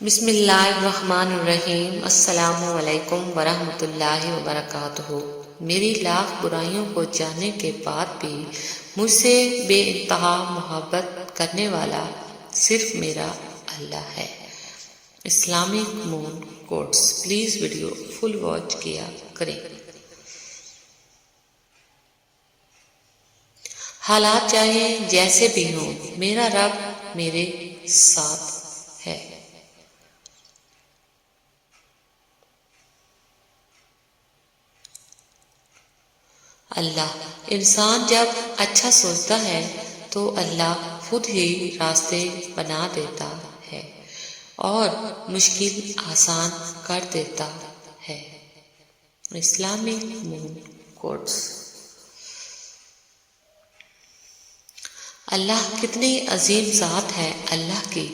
بسم اللہ الرحمن الرحیم۔ السلام علیکم ورحمۃ اللہ وبرکاتہ۔ میری لاکھ برائیوں کو جاننے کے بعد بھی مجھ سے بے انتہا محبت کرنے والا صرف میرا اللہ ہے۔ Islamic moon quotes. Please video full watch کیا کریں۔ حالات چاہے جیسے بھی ہوں، میرا رب میرے ساتھ ہے۔ اللہ انسان جب اچھا سوچتا ہے تو اللہ خود ہی راستے بنا دیتا ہے اور مشکل آسان کر دیتا ہے۔ Islamic moon quotes. اللہ کتنی عظیم ذات ہے اللہ کی،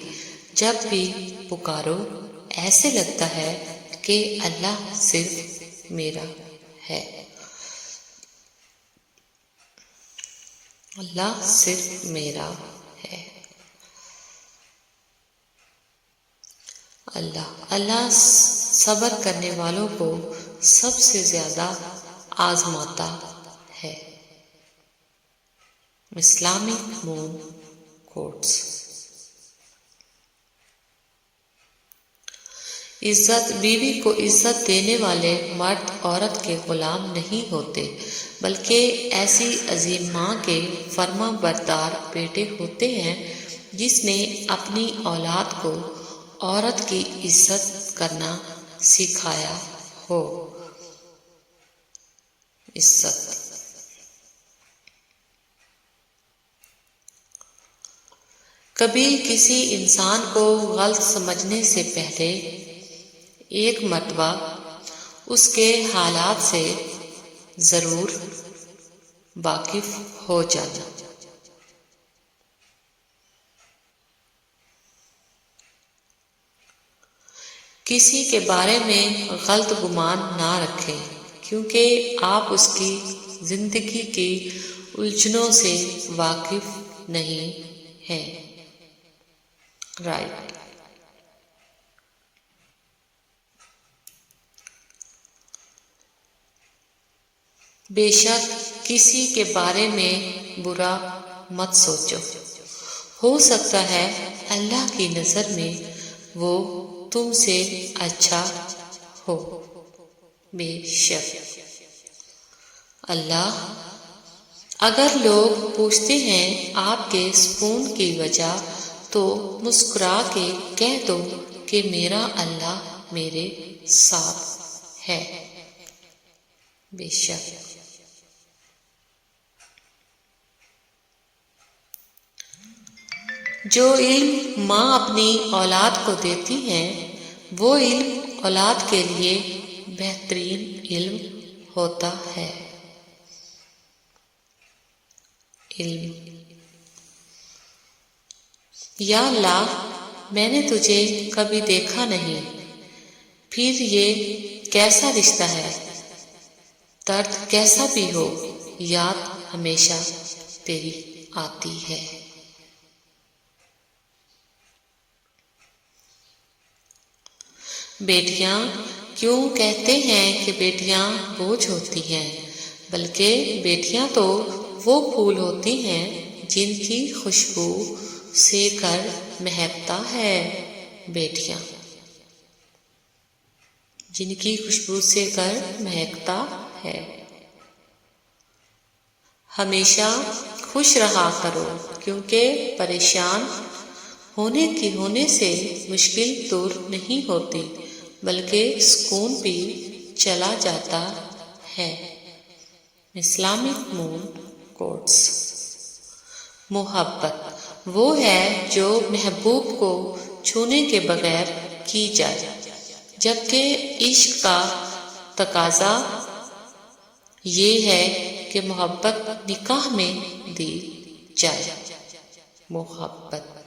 جب بھی پکارو ایسے لگتا ہے کہ اللہ صرف میرا ہے۔ اللہ صرف میرا ہے۔ اللہ صبر کرنے والوں کو سب سے زیادہ آزماتا ہے۔ Islamic moon quotes. عزت بیوی کو عزت دینے والے مرد عورت کے غلام نہیں ہوتے، بلکہ ایسی عظیم ماں کے فرما بردار بیٹے ہوتے ہیں جس نے اپنی اولاد کو عورت کی عزت کرنا سکھایا ہو۔ عزت کبھی کسی انسان کو غلط سمجھنے سے پہلے ایک مرتبہ اس کے حالات سے ضرور واقف ہو جانا۔ کسی کے بارے میں غلط گمان نہ رکھیں، کیونکہ آپ اس کی زندگی کی الجھنوں سے واقف نہیں ہیں۔ رائٹ۔ بے شک کسی کے بارے میں برا مت سوچو، ہو سکتا ہے اللہ کی نظر میں وہ تم سے اچھا ہو۔ بے شک اللہ اگر لوگ پوچھتے ہیں آپ کے سکون کی وجہ تو مسکرا کے کہہ دو کہ میرا اللہ میرے ساتھ ہے۔ بے شک جو علم ماں اپنی اولاد کو دیتی ہے وہ علم اولاد کے لیے بہترین علم ہوتا ہے۔ علم۔ یا اللہ میں نے تجھے کبھی دیکھا نہیں، پھر یہ کیسا رشتہ ہے، درد کیسا بھی ہو یاد ہمیشہ تیری آتی ہے۔ بیٹیاں کیوں کہتے ہیں کہ بیٹیاں بوجھ ہوتی ہیں، بلکہ بیٹیاں تو وہ پھول ہوتی ہیں جن کی خوشبو سے گھر مہکتا ہے۔ بیٹیاں جن کی خوشبو سے گھر مہکتا ہے۔ ہمیشہ خوش رہا کرو، کیونکہ پریشان ہونے سے مشکل دور نہیں ہوتی بلکہ سکون بھی چلا جاتا ہے۔ Islamic moon quotes. محبت وہ ہے جو محبوب کو چھونے کے بغیر کی جائے، جبکہ عشق کا تقاضا یہ ہے کہ محبت نکاح میں دی جائے۔ محبت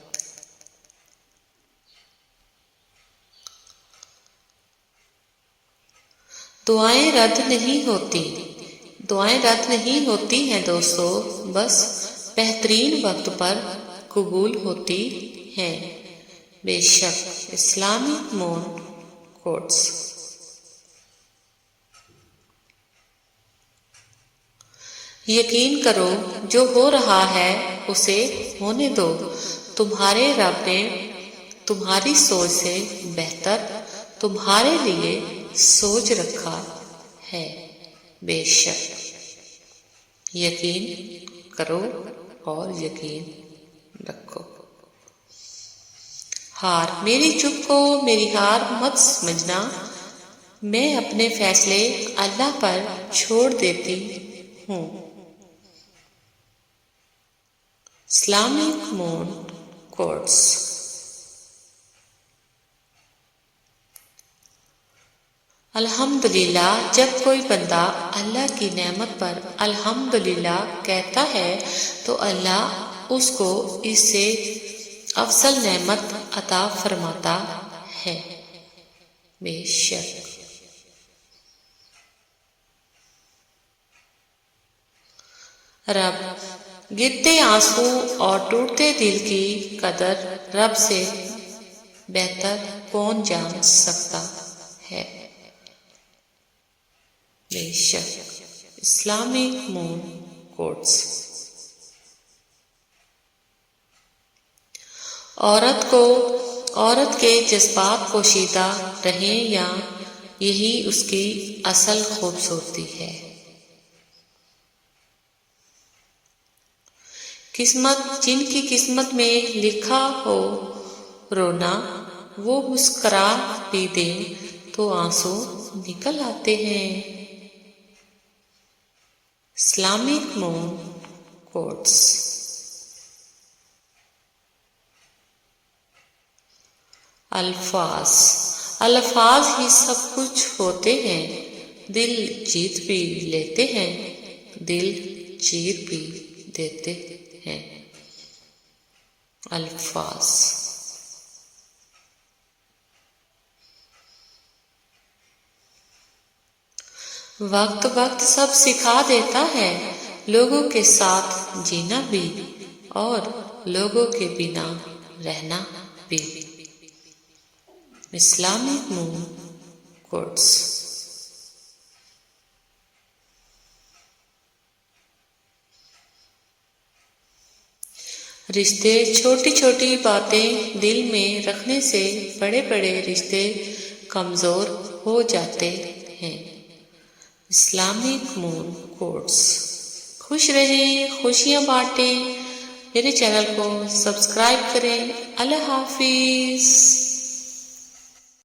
دعائیں رد نہیں ہوتی، دعائیں رد نہیں ہوتی ہیں دوستو، بس بہترین وقت پر قبول ہوتی ہیں۔ بے شک اسلامک مون کوٹس۔ یقین کرو جو ہو رہا ہے اسے ہونے دو، تمہارے رب نے تمہاری سوچ سے بہتر تمہارے لیے سوچ رکھا ہے، بے شک یقین کرو اور یقین رکھو۔ ہار میری چپ کو میری ہار مت سمجھنا، میں اپنے فیصلے اللہ پر چھوڑ دیتی ہوں۔ Islamic moon quotes. الحمدللہ جب کوئی بندہ اللہ کی نعمت پر الحمدللہ کہتا ہے تو اللہ اس کو اس سے افضل نعمت عطا فرماتا ہے، بے شک رب گرتے آنسو اور ٹوٹتے دل کی قدر رب سے بہتر کون جان سکتا ہے، بے شک اسلامک مون کوٹس۔ عورت کے جذبات پوشیدہ رہیں یا یہی اس کی اصل خوبصورتی ہے؟ قسمت جن کی قسمت میں لکھا ہو رونا، وہ مسکرا بھی دیں تو آنسو نکل آتے ہیں، اسلامک مون کوٹس۔ الفاظ ہی سب کچھ ہوتے ہیں، دل جیت بھی لیتے ہیں، دل چیر بھی دیتے ہیں، الفاظ۔ وقت سب سکھا دیتا ہے، لوگوں کے ساتھ جینا بھی اور لوگوں کے بنا رہنا بھی، اسلامک مون کوٹس۔ رشتے چھوٹی چھوٹی باتیں دل میں رکھنے سے بڑے بڑے رشتے کمزور ہو جاتے ہیں، اسلامک مون کوٹس۔ خوش رہیں، خوشیاں بانٹیں، میرے چینل کو سبسکرائب کریں۔ اللہ حافظ۔